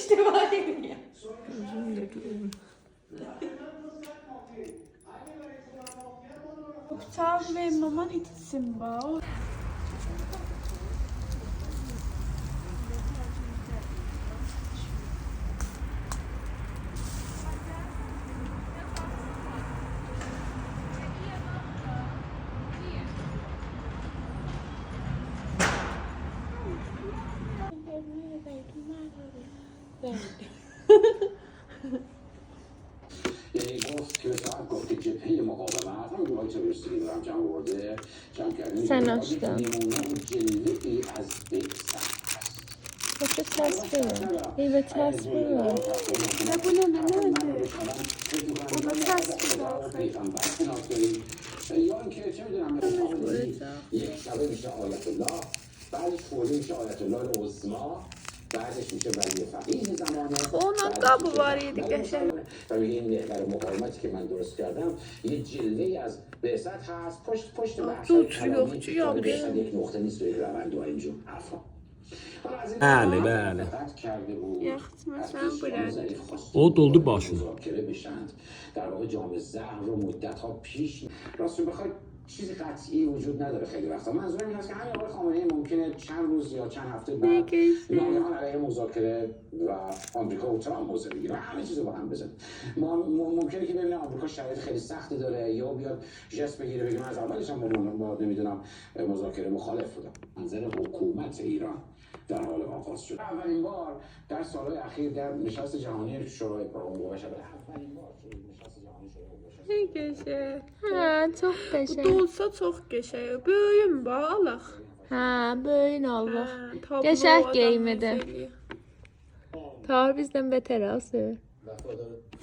اشتباهی میاد. Muhtemelen maman içsin ba. یعنی گفت که ساعت گفت که جبهه مقاومت هم گروهای تروریستی دارم جمع آورده جمع کردن نمونه و جلوه‌ای از بعثت هست. چه تصویره؟ ای به تصویره نبونه نمیده اونا تصویر یا اینکه چه میدونم یک شبه میشه آیت الله بعدش فوری میشه آیت الله العظمی بعدش میشه ولی فقیه زمانه اونا قابو باری دیگه شد و این محور مقاومتی که من درست کردم یه جلوه از بعثت هست پشت محشر کلامی بعثت یک نقطه نیست و یک روند و اینجور حرفا بله بله یخت مثلا برد او doldu başını. مذاکره بشند در واقع جام زهر رو مدت ها پیش راستش بخواید چیزی قطعی وجود نداره خیلی وقتا منظورم این است که همین آقای خامنه‌ای ممکنه چند روز یا چند هفته بعد ناگهان علیه مذاکره و آمریکا و ترامپ موضع بگیره همه چیزو با هم بزنه ممکنه که ببینیم آمریکا شرایط خیلی سختی داره یا بیاد جست بگیره بگه من از اولش هم با نمیدونم مذاکره مخالف بودم منظر حکومت ایران در حال آغاز شد اولین بار در سالهای اخیر در نشست جهانی شورای قومی مشابه اولین بار نشست جهانی شورای Geçe. Ha, çok qəşəng. Dolsa çox qəşəng. Böyüyüm balıq. Ha, böyün Allah. Tablo Qəşəng adam geyimidir. nəsə eləyir. Tar bizdən betər asır. وفادار